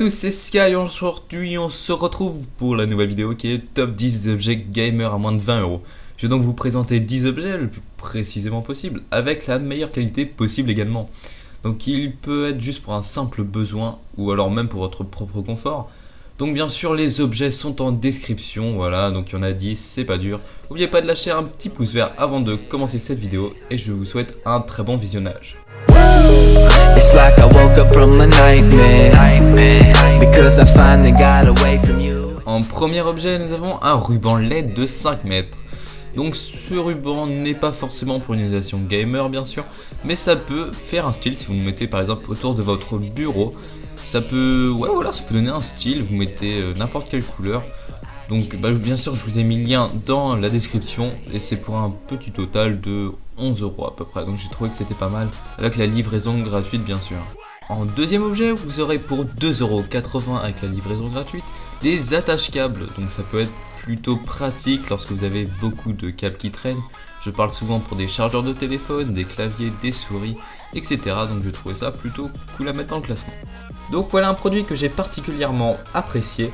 Tous c'est Sky, aujourd'hui on se retrouve pour la nouvelle vidéo qui est top 10 des objets gamer à moins de 20€. Je vais donc vous présenter 10 objets le plus précisément possible, avec la meilleure qualité possible également. Donc il peut être juste pour un simple besoin, ou alors même pour votre propre confort. Donc bien sûr les objets sont en description, voilà, donc il y en a 10, c'est pas dur. N'oubliez pas de lâcher un petit pouce vert avant de commencer cette vidéo, et je vous souhaite un très bon visionnage. It's like I woke up from a nightmare because I finally got away from you. En premier objet, nous avons un ruban LED de 5 mètres. Donc ce ruban n'est pas forcément pour une utilisation gamer bien sûr, mais ça peut faire un style si vous le mettez par exemple autour de votre bureau. Ça peut, ça peut donner un style, vous mettez n'importe quelle couleur. Donc bien sûr je vous ai mis le lien dans la description et c'est pour un petit total de 11€ à peu près. Donc j'ai trouvé que c'était pas mal avec la livraison gratuite bien sûr. En deuxième objet, vous aurez pour 2,80€ avec la livraison gratuite des attaches câbles. Donc ça peut être plutôt pratique lorsque vous avez beaucoup de câbles qui traînent. Je parle souvent pour des chargeurs de téléphone, des claviers, des souris, etc. Donc je trouvais ça plutôt cool à mettre en classement. Donc voilà un produit que j'ai particulièrement apprécié.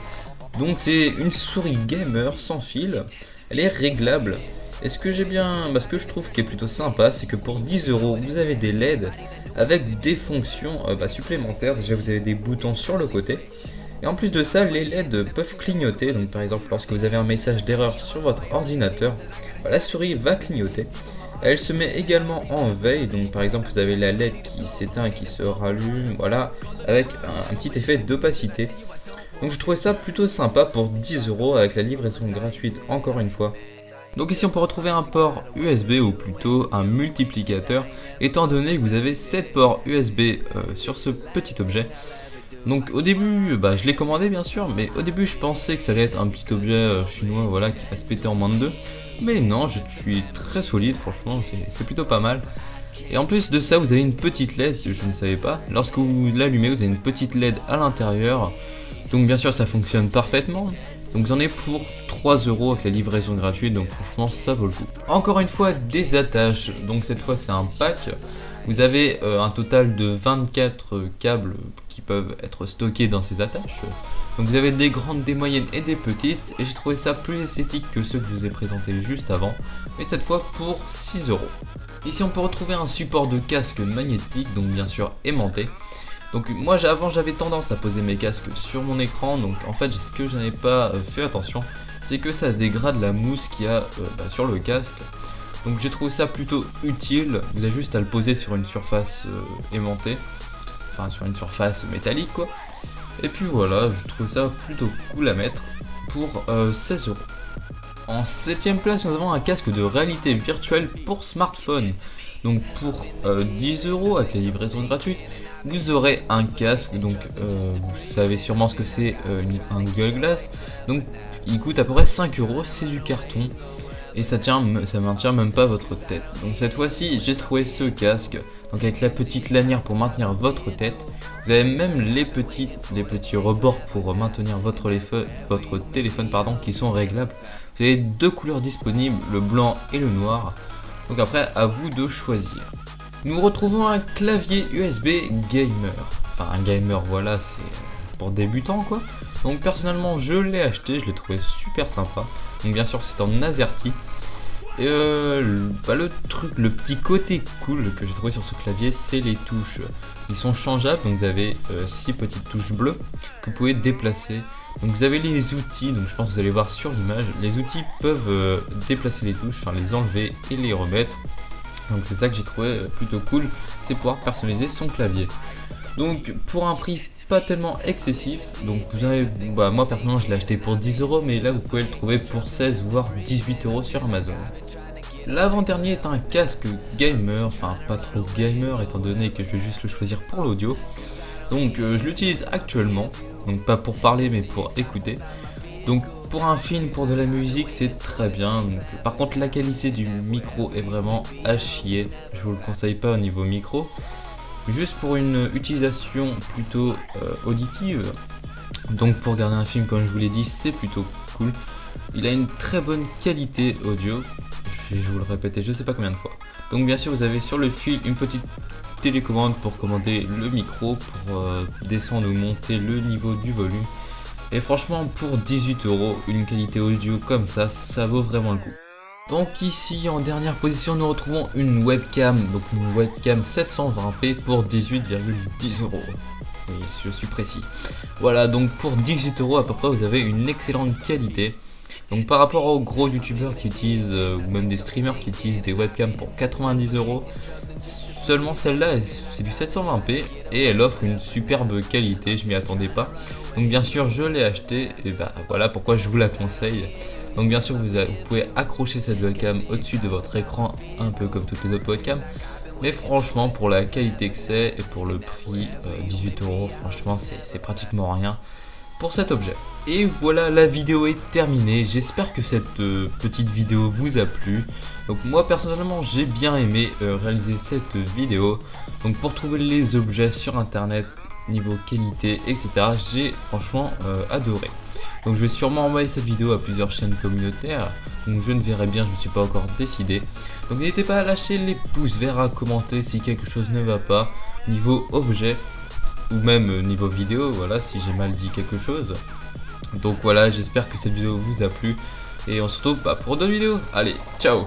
Donc c'est une souris gamer sans fil, elle est réglable. Et ce que je trouve qui est plutôt sympa, c'est que pour 10€, vous avez des LED avec des fonctions supplémentaires. Déjà vous avez des boutons sur le côté. Et en plus de ça, les LED peuvent clignoter. Donc par exemple, lorsque vous avez un message d'erreur sur votre ordinateur, la souris va clignoter. Elle se met également en veille. Donc par exemple, vous avez la LED qui s'éteint, qui se rallume, voilà, avec un petit effet d'opacité. Donc je trouvais ça plutôt sympa pour 10€ avec la livraison gratuite encore une fois. Donc ici on peut retrouver un port USB ou plutôt un multiplicateur étant donné que vous avez 7 ports USB sur ce petit objet. Donc au début je l'ai commandé bien sûr, mais au début je pensais que ça allait être un petit objet chinois qui va se péter en moins de 2. Mais non, je suis très solide, franchement c'est plutôt pas mal. Et en plus de ça, vous avez une petite LED, je ne savais pas. Lorsque vous l'allumez, vous avez une petite LED à l'intérieur. Donc bien sûr ça fonctionne parfaitement. Donc j'en ai pour 3€ avec la livraison gratuite, donc franchement ça vaut le coup. Encore une fois des attaches, donc cette fois c'est un pack. Vous avez un total de 24 câbles qui peuvent être stockés dans ces attaches. Donc vous avez des grandes, des moyennes et des petites. Et j'ai trouvé ça plus esthétique que ceux que je vous ai présentés juste avant. Mais cette fois pour 6€. Ici on peut retrouver un support de casque magnétique, donc bien sûr aimanté. Donc moi avant j'avais tendance à poser mes casques sur mon écran, donc en fait ce que je n'avais pas fait attention, c'est que ça dégrade la mousse qu'il y a sur le casque. Donc j'ai trouvé ça plutôt utile, vous avez juste à le poser sur une surface aimantée, enfin sur une surface métallique quoi. Et puis voilà, je trouve ça plutôt cool à mettre pour 16€. En 7ème place nous avons un casque de réalité virtuelle pour smartphone. Donc pour 10€ avec la livraison gratuite, vous aurez un casque, donc vous savez sûrement ce que c'est un Google Glass. Donc il coûte à peu près 5€, c'est du carton et ça maintient même pas votre tête. Donc cette fois-ci j'ai trouvé ce casque, donc avec la petite lanière pour maintenir votre tête. Vous avez même les petits rebords pour maintenir votre téléphone qui sont réglables. Vous avez deux couleurs disponibles, le blanc et le noir. Donc après à vous de choisir. Nous retrouvons un clavier USB gamer. Enfin un gamer voilà, c'est pour débutants quoi. Donc personnellement je l'ai acheté, je l'ai trouvé super sympa. Donc bien sûr c'est en AZERTY. Et le petit côté cool que j'ai trouvé sur ce clavier, c'est les touches. Ils sont changeables, donc vous avez 6 petites touches bleues que vous pouvez déplacer. Donc vous avez les outils, donc je pense que vous allez voir sur l'image, les outils peuvent déplacer les touches, enfin les enlever et les remettre. Donc c'est ça que j'ai trouvé plutôt cool, c'est pouvoir personnaliser son clavier. Donc pour un prix pas tellement excessif, donc vous avez, moi personnellement je l'ai acheté pour 10€, mais là vous pouvez le trouver pour 16 voire 18€ sur Amazon. L'avant-dernier est un casque gamer, enfin pas trop gamer étant donné que je vais juste le choisir pour l'audio. Donc je l'utilise actuellement, donc pas pour parler mais pour écouter. Donc pour un film, pour de la musique c'est très bien. Donc, par contre la qualité du micro est vraiment à chier, je vous le conseille pas au niveau micro. Juste pour une utilisation plutôt auditive, donc pour regarder un film comme je vous l'ai dit c'est plutôt cool. Il a une très bonne qualité audio, je vais vous le répéter je sais pas combien de fois. Donc bien sûr vous avez sur le fil une petite télécommande pour commander le micro, pour descendre ou monter le niveau du volume. Et franchement, pour 18 €, une qualité audio comme ça vaut vraiment le coup. Donc ici en dernière position nous retrouvons une webcam, donc une webcam 720p pour 18,10 €. Oui, je suis précis. Voilà, donc pour 18 € à peu près vous avez une excellente qualité. Donc par rapport aux gros youtubeurs qui utilisent, ou même des streamers qui utilisent des webcams pour 90 €, seulement celle-là c'est du 720p et elle offre une superbe qualité, je m'y attendais pas. Donc bien sûr je l'ai acheté et bah voilà pourquoi je vous la conseille. Donc bien sûr vous pouvez accrocher cette webcam au-dessus de votre écran, un peu comme toutes les autres webcams. Mais franchement pour la qualité que c'est et pour le prix, 18 €, franchement c'est pratiquement rien pour cet objet. Et voilà, la vidéo est terminée. J'espère que cette petite vidéo vous a plu. Donc moi personnellement j'ai bien aimé réaliser cette vidéo. Donc pour trouver les objets sur internet, niveau qualité, etc., j'ai franchement adoré. Donc je vais sûrement envoyer cette vidéo à plusieurs chaînes communautaires. Donc je ne verrai bien, je ne me suis pas encore décidé. Donc n'hésitez pas à lâcher les pouces verts, à commenter si quelque chose ne va pas niveau objet ou même niveau vidéo, voilà, si j'ai mal dit quelque chose. Donc voilà, j'espère que cette vidéo vous a plu et on se retrouve pour d'autres vidéos. Allez, ciao!